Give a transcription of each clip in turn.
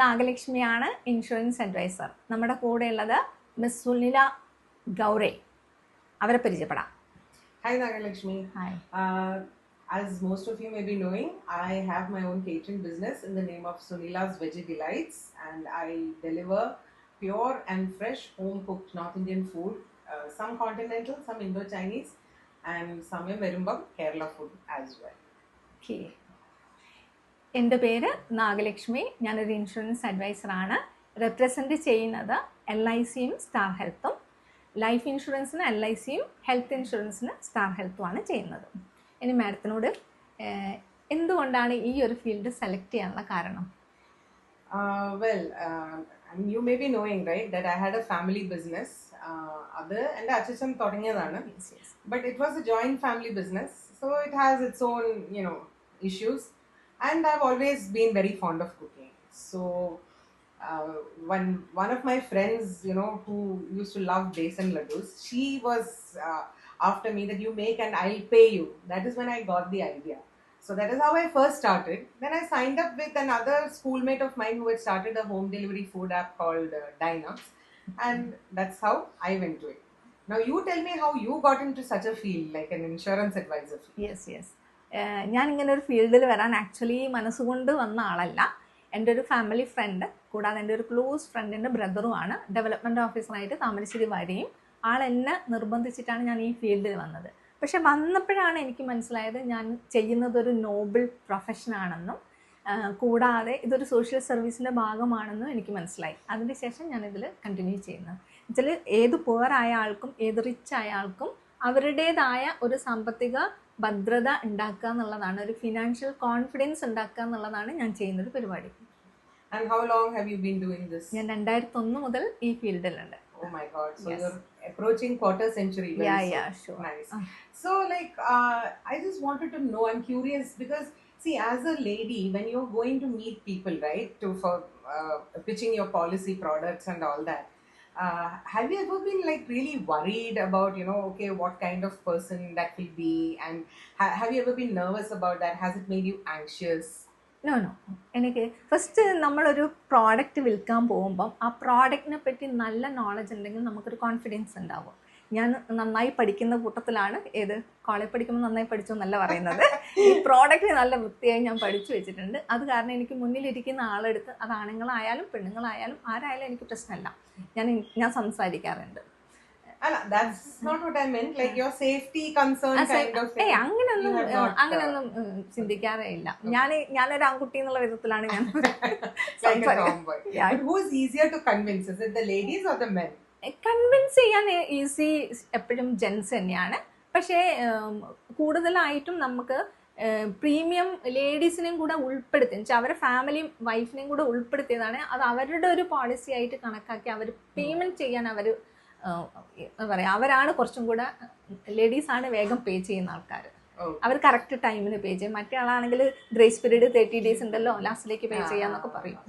നാഗലക്ഷ്മിയാണ് insurance adviser. നമ്മുടെ കൂടെയുള്ളത് miss Sunila ഗൗറെ. അവരെ പരിചയപ്പെടാം. Hi Nagalakshmi. Hi. As most of you may be knowing, I have my own catering business in the name of Sunila's Veggie Delights, and I deliver pure and fresh home-cooked North Indian food, some continental, some Indo-Chinese, and some Verumbam Kerala food as well. Okay, എൻ്റെ പേര് നാഗലക്ഷ്മി. ഞാനൊരു insurance അഡ്വൈസറാണ്. Represent ചെയ്യുന്നത് LICയും star ഹെൽത്തും. Life ഇൻഷുറൻസിന് LICയും health ഇൻഷുറൻസിന് star ഹെൽത്തുമാണ് ചെയ്യുന്നത്. ഇനി മാഡത്തിനോട് എന്തുകൊണ്ടാണ് ഈ ഒരു ഫീൽഡ് സെലക്ട് ചെയ്യാനുള്ള കാരണം? You may be knowing, right, that I had a family business. അത് എൻ്റെ അച്ഛൻ തുടങ്ങിയതാണ്. But it was a joint family business, so it has its own, issues. And I've always been very fond of cooking. So one of my friends, who used to love besan laddus, she was after me that you make and I'll pay you. That is when I got the idea. So that is how I first started. Then I signed up with another schoolmate of mine who had started a home delivery food app called Dynams, and that's how I went to it. Now you tell me how you got into such a field, like an insurance advisor field. Yes. ഞാനിങ്ങനെ ഒരു ഫീൽഡിൽ വരാൻ actually മനസ്സുകൊണ്ട് വന്ന ആളല്ല. എൻ്റെ ഒരു family friend, കൂടാതെ എൻ്റെ ഒരു ക്ലോസ് ഫ്രണ്ടിൻ്റെ ബ്രദറുമാണ് ഡെവലപ്മെൻറ്റ് ഓഫീസറായിട്ട് താമരശ്ശേരി വരികയും ആളെന്നെ നിർബന്ധിച്ചിട്ടാണ് ഞാൻ ഈ ഫീൽഡിൽ വന്നത്. പക്ഷെ വന്നപ്പോഴാണ് എനിക്ക് മനസ്സിലായത് ഞാൻ ചെയ്യുന്നതൊരു നോബിൾ പ്രൊഫഷനാണെന്നും കൂടാതെ ഇതൊരു സോഷ്യൽ സർവീസിൻ്റെ ഭാഗമാണെന്നും എനിക്ക് മനസ്സിലായി. അതിനുശേഷം ഞാനിതിൽ കണ്ടിന്യൂ ചെയ്യുന്നത് എന്നുവെച്ചാൽ ഏത് പുവറായ ആൾക്കും ഏത് റിച്ച് ആയ ആൾക്കും അവരുടേതായ ഒരു സാമ്പത്തിക ഭദ്രത ഉണ്ടാക്കുക എന്നുള്ളതാണ്, ഒരു ഫിനാൻഷ്യൽ കോൺഫിഡൻസ് ഉണ്ടാക്കുക എന്നുള്ളതാണ് ഞാൻ ചെയ്യുന്നൊരു പരിപാടി. And how long have you been doing this? ഞാൻ 2001 മുതൽ ഈ ഫീൽഡിലുണ്ട്. Oh my God! So yes. You're approaching quarter century. Yeah, sure. Nice. So I just wanted to know. I'm curious because see, as a lady, when you're going to meet people, right, for pitching your policy products and all that, have you ever been really worried about okay, what kind of person that will be, and have you ever been nervous about that? Has it made you anxious? No. എനിക്ക് first നമ്മളൊരു product വിൽക്കാൻ പോകുമ്പം ആ പ്രോഡക്റ്റിനെ പറ്റി നല്ല knowledge ഉണ്ടെങ്കിൽ നമുക്കൊരു confidence ഉണ്ടാവും. ഞാൻ നന്നായി പഠിക്കുന്ന കൂട്ടത്തിലാണ്. കോളേജ് പഠിക്കുമ്പോൾ നന്നായി പഠിച്ചു എന്നല്ല പറയുന്നത്, ഈ പ്രോഡക്റ്റ് നല്ല വൃത്തിയായി ഞാൻ പഠിച്ചു വെച്ചിട്ടുണ്ട്. അത് കാരണം എനിക്ക് മുന്നിലിരിക്കുന്ന ആളെടുത്ത് അത് ആണുങ്ങളായാലും പെണ്ണുങ്ങളായാലും ആരായാലും എനിക്ക് പ്രശ്നമല്ല, ഞാൻ സംസാരിക്കാറുണ്ട്. That's not what I meant. Like your safety concern kind of thing. അങ്ങനെയൊന്നും ചിന്തിക്കാറേ ഇല്ല. ഞാനൊരു ആൺകുട്ടി എന്നുള്ള വിധത്തിലാണ് ഞാൻ But who is easier to convince? Is it the ladies or the men? Convince ചെയ്യാൻ ഈസി എപ്പോഴും ജെൻസ് തന്നെയാണ്. പക്ഷേ കൂടുതലായിട്ടും നമുക്ക് പ്രീമിയം ലേഡീസിനെയും കൂടെ ഉൾപ്പെടുത്തി വെച്ചാൽ അവരുടെ ഫാമിലിയും വൈഫിനെയും കൂടെ ഉൾപ്പെടുത്തിയതാണ്. അത് അവരുടെ ഒരു പോളിസി ആയിട്ട് കണക്കാക്കി അവർ പേയ്മെൻറ്റ് ചെയ്യാൻ അവർ എന്താ പറയുക, അവരാണ് കുറച്ചും കൂടെ, ലേഡീസാണ് വേഗം പേ ചെയ്യുന്ന ആൾക്കാർ. അവർ കറക്റ്റ് ടൈമിന് പേ ചെയ്യും. മറ്റേ ആളാണെങ്കിൽ ഗ്രേസ് പീരീഡ് 30 days ഉണ്ടല്ലോ, ലാസ്റ്റിലേക്ക് പേ ചെയ്യാന്നൊക്കെ പറയും.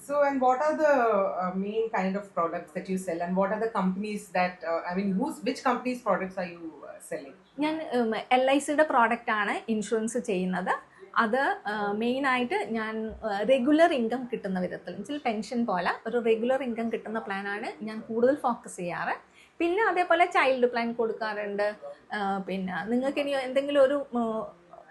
So, and what are the main kind of products that you sell, and what are the companies that which companies' products are you selling? ഞാൻ LICയുടെ പ്രോഡക്റ്റ് ആണ് ഇൻഷുറൻസ് ചെയ്യുന്നത്. അത് മെയിനായിട്ട് ഞാൻ റെഗുലർ ഇൻകം കിട്ടുന്ന വിധത്തിൽ എന്നുവെച്ചാൽ പെൻഷൻ പോലെ ഒരു റെഗുലർ ഇൻകം കിട്ടുന്ന പ്ലാനാണ് ഞാൻ കൂടുതൽ ഫോക്കസ് ചെയ്യാറ്. പിന്നെ അതേപോലെ ചൈൽഡ് പ്ലാൻ കൊടുക്കാറുണ്ട്. പിന്നെ നിങ്ങൾക്ക് ഇനി എന്തെങ്കിലും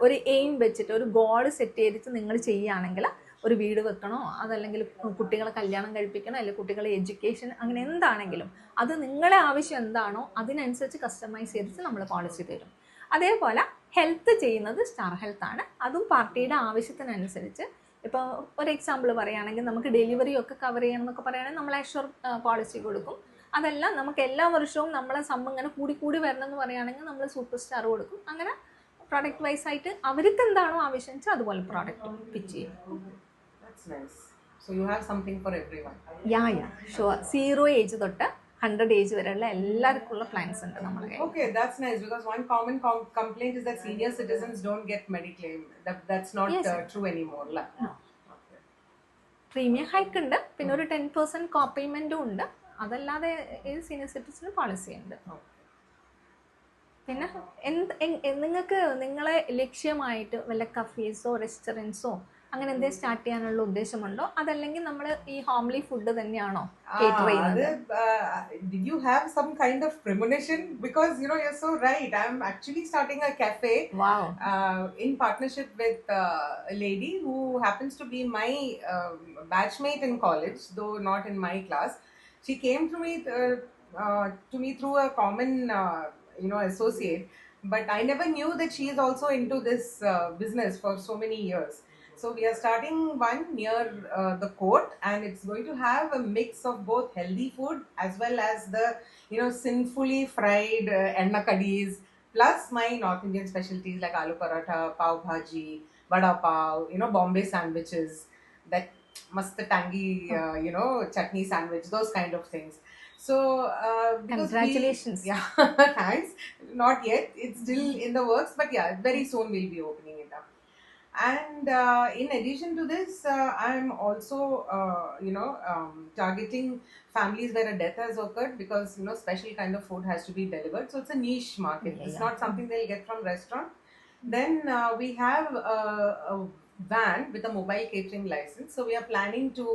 ഒരു എയിം വെച്ചിട്ട് ഒരു ഗോൾ സെറ്റ് ചെയ്തിട്ട് നിങ്ങൾ ചെയ്യുകയാണെങ്കിൽ, ഒരു വീട് വെക്കണോ, അതല്ലെങ്കിൽ കുട്ടികളെ കല്യാണം കഴിപ്പിക്കണോ, അല്ലെങ്കിൽ കുട്ടികളെ എഡ്യൂക്കേഷൻ, അങ്ങനെ എന്താണെങ്കിലും അത് നിങ്ങളെ ആവശ്യം എന്താണോ അതിനനുസരിച്ച് കസ്റ്റമൈസ് ചെയ്തിട്ട് നമ്മൾ പോളിസി തരും. അതേപോലെ ഹെൽത്ത് ചെയ്യുന്നത് സ്റ്റാർ ഹെൽത്താണ്. അതും പാർട്ടിയുടെ ആവശ്യത്തിനനുസരിച്ച്. ഇപ്പോൾ ഒരു എക്സാമ്പിൾ പറയുകയാണെങ്കിൽ നമുക്ക് ഡെലിവറി ഒക്കെ കവർ ചെയ്യണം എന്നൊക്കെ പറയുകയാണെങ്കിൽ നമ്മൾ അഷ്വർ പോളിസി കൊടുക്കും. അതെല്ലാം നമുക്ക് എല്ലാ വർഷവും നമ്മളെ സമ്മ ഇങ്ങനെ കൂടി വരണം എന്ന് പറയുകയാണെങ്കിൽ നമ്മൾ സൂപ്പർ സ്റ്റാർ കൊടുക്കും. അങ്ങനെ പ്രോഡക്റ്റ് വൈസ് ആയിട്ട് അവർക്ക് എന്താണോ ആവശ്യം വെച്ചാൽ അതുപോലെ പ്രോഡക്റ്റ് പിച്ച് ചെയ്യും. That's nice. So you have something for everyone. Yeah, sure. 0 age തൊട്ട് 100 age വരെയുള്ള എല്ലാവർക്കുള്ള പ്ലാൻസ് ഉണ്ട് നമ്മുടെ കയ്യിൽ. Okay, that's nice because one common complaint is that senior citizens don't get Mediclaim. That's not true anymore. No. Premium hike ഉണ്ട്, പിന്നെ ഒരു 10% കോപ്പേയ്മെന്റും ഉണ്ട്. അതല്ലാതെ ഏത് സീനിയർ സിറ്റിസന് പോളിസി ഉണ്ട്. പിന്നെ നിങ്ങൾക്ക് നിങ്ങളെ ലക്ഷ്യമായിട്ട് വല്ല കഫേസോ റെസ്റ്റോറൻറ്റ്സോ അങ്ങനെ എന്തെങ്കിലും സ്റ്റാർട്ട് ചെയ്യാനുള്ള ഉദ്ദേശമുണ്ടോ, അതല്ലെങ്കിൽ നമ്മൾ ഈ ഹോംലി ഫുഡ് തന്നെയാണോ കേറ്റർ ചെയ്യുന്നത്? Did you have some kind of premonition? Because you're so right. I'm actually starting a cafe wow. in partnership with a lady who happens to be my batchmate in college, though not in my class. She came to me through a common associate, but I never knew that she is also into this business for so many years. So we are starting one near the court, and it's going to have a mix of both healthy food as well as the sinfully fried enna kadis, plus my North Indian specialties like aloo paratha, pav bhaji, vada pav, Bombay sandwiches, that mast tangy chutney sandwich, those kind of things. So because Congratulations. yeah, thanks. Not yet, it's still in the works, but yeah, very soon we'll be opening it up. And in addition to this, I'm also targeting families where a death has occurred, because special kind of food has to be delivered, so it's a niche market. Yeah, It's yeah. not something they'll get from restaurant. Then we have a van with a mobile catering license, so we are planning to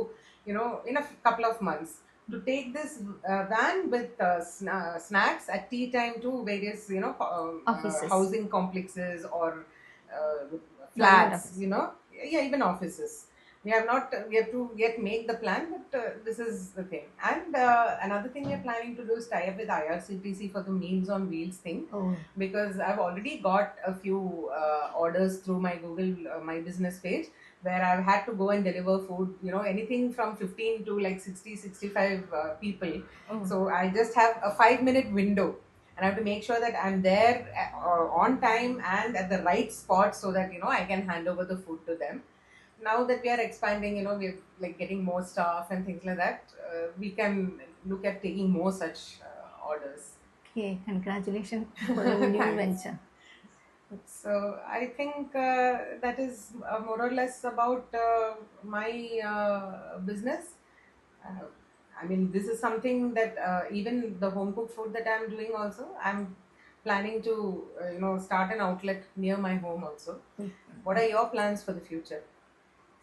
in a couple of months to take this van with snacks at tea time to various Offices. housing complexes or uh, Government flats, offices. yeah, even offices. We have to yet make the plan, but this is the thing. And another thing we are planning to do is tie up with IRCTC for the Meals on Wheels thing, Oh. because I've already got a few orders through my Google my business page, where I've had to go and deliver food, anything from 15 to like 60 65 people. Oh. So I just have a 5-minute window, and I have to make sure that I'm there on time and at the right spot, so that I can hand over the food to them. Now that we are expanding, we're like getting more staff and things like that, we can look at taking more such orders. Okay, congratulations for your new Thanks. venture. So I think that is more or less about my business. uh, I mean, this is something that even the home cooked food that I'm doing also, I'm planning to start an outlet near my home also. What are your plans for the future?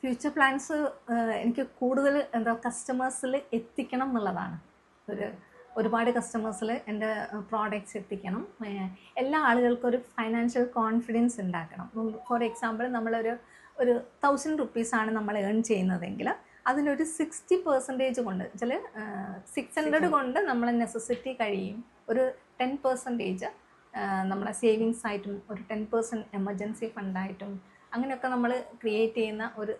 Future plans എനിക്ക് കൂടുതൽ കസ്റ്റമേഴ്സിൽ എത്തിക്കണം എന്നുള്ളതാണ്. ഒരുപാട് കസ്റ്റമേഴ്സിൽ എൻ്റെ products എത്തിക്കണം. എല്ലാ ആളുകൾക്കും ഒരു ഫൈനാൻഷ്യൽ കോൺഫിഡൻസ് ഉണ്ടാക്കണം. ഫോർ എക്സാമ്പിൾ, നമ്മളൊരു 1000 റുപ്പീസാണ് നമ്മൾ ഏൺ ചെയ്യുന്നതെങ്കിൽ അതിലൊരു 60% കൊണ്ട്, ചില 600 കൊണ്ട് നമ്മളെ നെസസിറ്റി കഴിയും. ഒരു 10% നമ്മളെ സേവിങ്സ് ആയിട്ടും ഒരു 10% എമർജൻസി ഫണ്ടായിട്ടും അങ്ങനെയൊക്കെ നമ്മൾ ക്രിയേറ്റ് ചെയ്യുന്ന ഒരു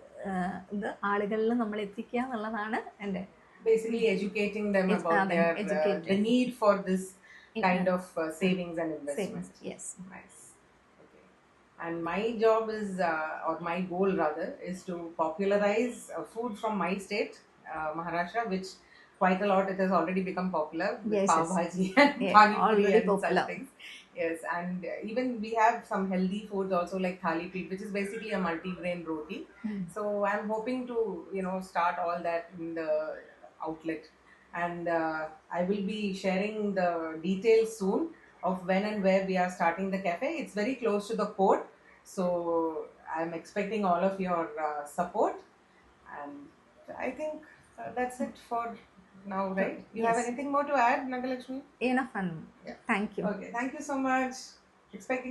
ഇത് ആളുകളിൽ നമ്മൾ എത്തിക്കുക എന്നുള്ളതാണ് എൻ്റെ. Basically educating them about the need for this kind of savings and investment. Yes. Nice. Okay. And my job is, or my goal rather, is to popularize food from my state, Maharashtra, which quite a lot it has already become popular. Yes, Pav yes. bhaji and Yeah, pani puri already and popular. such things. Yes, and even we have some healthy foods also, like thali peet, which is basically a multi-grain roti. So I'm hoping to start all that in the outlet, and I will be sharing the details soon of when and where we are starting the cafe. It's very close to the court, so I'm expecting all of your support, and I think that's it for now, right? You have Yes. anything more to add, Nagalakshmi? Enough fun. Yeah. Thank you. Okay, thank you so much. Expecting